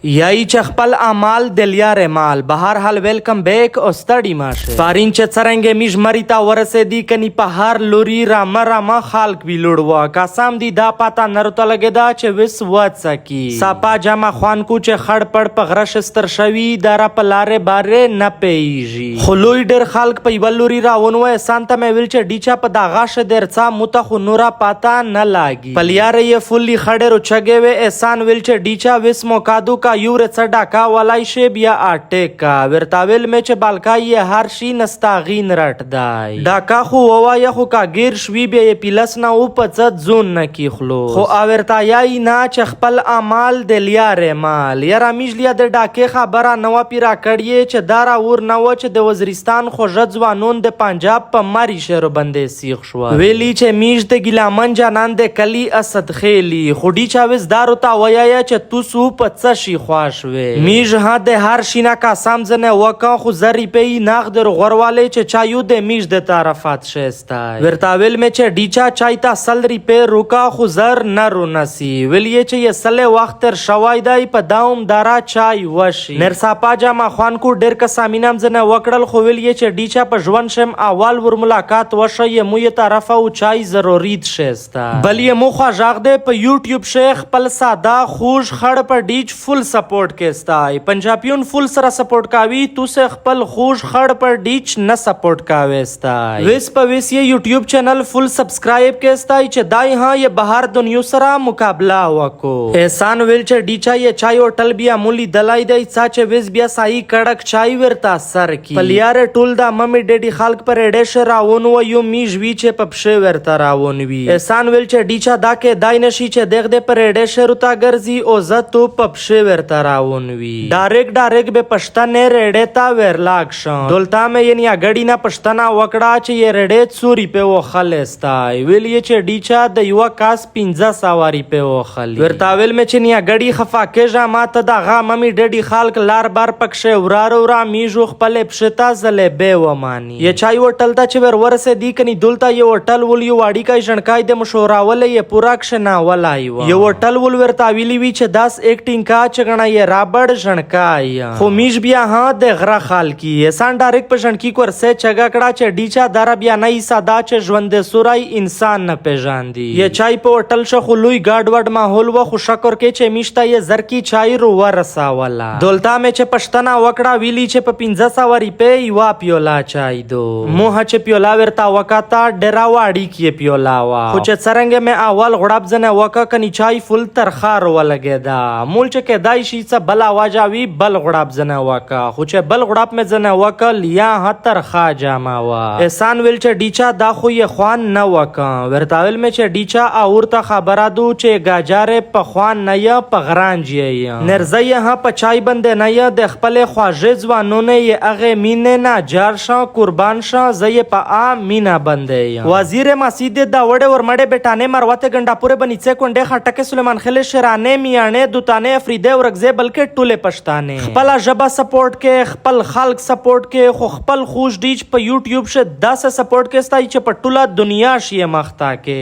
یای چې خپل اعمال دلیار مال بهر حال ویلکم بیک او ستړي ماشه پارین چې څرنګه میج مریتا ورسېدی کني په هر لوري رامه خلق وی لوړوا قسم دی دا پاتا نرته لګیدا چې وس وڅکی صاپا جما خوان کو چې خړ پړ په غرش ستر شوی دارا په لارې باره نه پیږي خلوی ډېر خلق په ولوري راونو احسان ته مې ویل چې ډیچا په داغاش درڅا متخ نورا پاتا نه لاګي پلیاره یې فلی خړې رو چګې و احسان ویل چې ډیچا وس موکادو کا یور څډاکا ولای شی بیا اټیکا ورتاویل می چې بالکای هر شي نستاغین رټ دای ډاکا خو وای خو کا غیر شوی بیا پیلس نه او پڅ زون نه کی خلو خو اورتا یای نه چې خپل اعمال د لیار مال یرا میجلیا د ډاکې خبره نو پیرا کړی چې دارا ور نو چې د وزیرستان خو ځوانون د پنجاب په ماری شهر باندې سیخ شو ویلی چې میج د ګلامن جانان د کلی اسد خېلی خودی چاوز دارو تا ویا چې تو سو پڅ شي خواشوي میج ها د هر شینا کا سمزنه وکا خو زری پی ناغ در غورواله چې چایو د میج د طرفات شستا ورتاویل می چې ډیچا چایتا سلری پی روکا خو زر نرو نسی ویلی چې یسله وخت تر شوای دای په داوم دارا چای وشي نرسا پاجا ما خوان کو ډیر کا سامینام زنه وکړل خو ویلی چې ډیچا په ژوند شم اول ور ملاقات وشي مو یې طرفه او چای ضرورت شستا بلې مو خو ژغ ده په یوټیوب شیخ پل ساده خوش خړ په ډیچ فل سپورट केस्ताय पंजाबियों फुल सरा सपोर्ट कावी तू से खपल खूश खड़ पर डीच न सपोर्ट कावेस्ताय विस पविस ये यूट्यूब चैनल फुल सब्सक्राइब केस्ताय च दाई हां ये बाहर दुनिया सरा मुकाबला वको एहसान विल च डीचा ये चाय होटल बिया मूली दलाई दई साचे विस बिया साई कड़क चाय वर्ता सर की पलियारे टूल दा मम्मी डेडी खालक पर एडेश रावोन व यू मीज वी च पपशे वर्ता रावोन वी एहसान विल च डीचा दा के दाई नशी च देख दे पर एडेश रुता गर्जी ओ जतो पपशे वर्ता रावोनवी डायरेक्ट बे पश्ताने रेडेता वेरलाक्शन दोलता में ये निया गड़ी ना पश्ताना वकड़ा चे ये रेडे सूरी पे वो खलेस्ताय विल ये चे डीचा द युवा कास पिंजा सवारी पे वो खली वेरतावेल में चे निया गड़ी खफा के जा माता दा गा मम्मी डेडी खालक लार बार पक्षे उरा मीजो खपले पशता जले बे वमानी ये चाय वो टलता चे वर वर से दी कनी दुलता ये होटल वुल यू वाड़ी का जनकाय दे मशोरावले ये पूरा क्षना वलाई ये होटल वुल वेरताविली वी चे 10 एक्टिंग का चगना ये राबड़ झणकाय खो मीज बिया हाँ दे गरा खाल की एसान डायरेक्ट पे झणकी को से चगाकड़ा चे डीचा दारा बिया नई सादा चे जवंदे सुराई इंसान न पेजांदी ये चाय पे होटल श खुलुई गाडवड माहौल व खुशकर के चे मिश्ता ये जरकी चाय रुवा रसावाला दोलता में चे पश्तना वकड़ा विली चे पे 500 रुपए युवा पियोला चाय दो मोह चे पियोला वेरता वकाता डेरावाड़ी की पियोलावा कुछ सरंगे में अवल गुड़ाब जने वका कनी चाय फुल तरखार व लगेदा मूल चे के दाइशी बला वाजावी बल गुड़ाब जना वाका खुचे बल गुड़ाब में जना वाका लिया हतर खा जामावा एहसान विल चे डीचा दाखो ये ख्वान न वाका वेरताविल में चे डीचा आउरता खबरादू चे गाजारे पख्वान नया पगरान जिया नरजय हां पचाई बंदे नया देखपले ख्वाजे जवानों ये अगे मीने ना जारशा कुर्बान शाह जये पा आ मीना बंदे वजीर मसीदे दावड़े और मड़े बेटाने मरवाते गंडापुरे बनीचे कोंडे खटके सुलेमान खले शराने मियाने दुताने अफरीदे और अगजे बल्कि टूले पछताने खपला जबा सपोर्ट के खपल खालक सपोर्ट के खपल खुश डीच पे यूट्यूब से 10 सपोर्ट के स्ताई च पटुला दुनिया शिय मखता के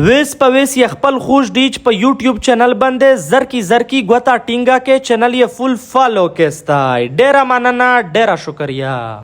वेस पवेस ये खपल खुश डीच पे यूट्यूब चैनल बंदे जरकी गोता टिंगा के चैनल ये फुल फॉलो के स्ताई डेरा मानना डेरा शुक्रिया।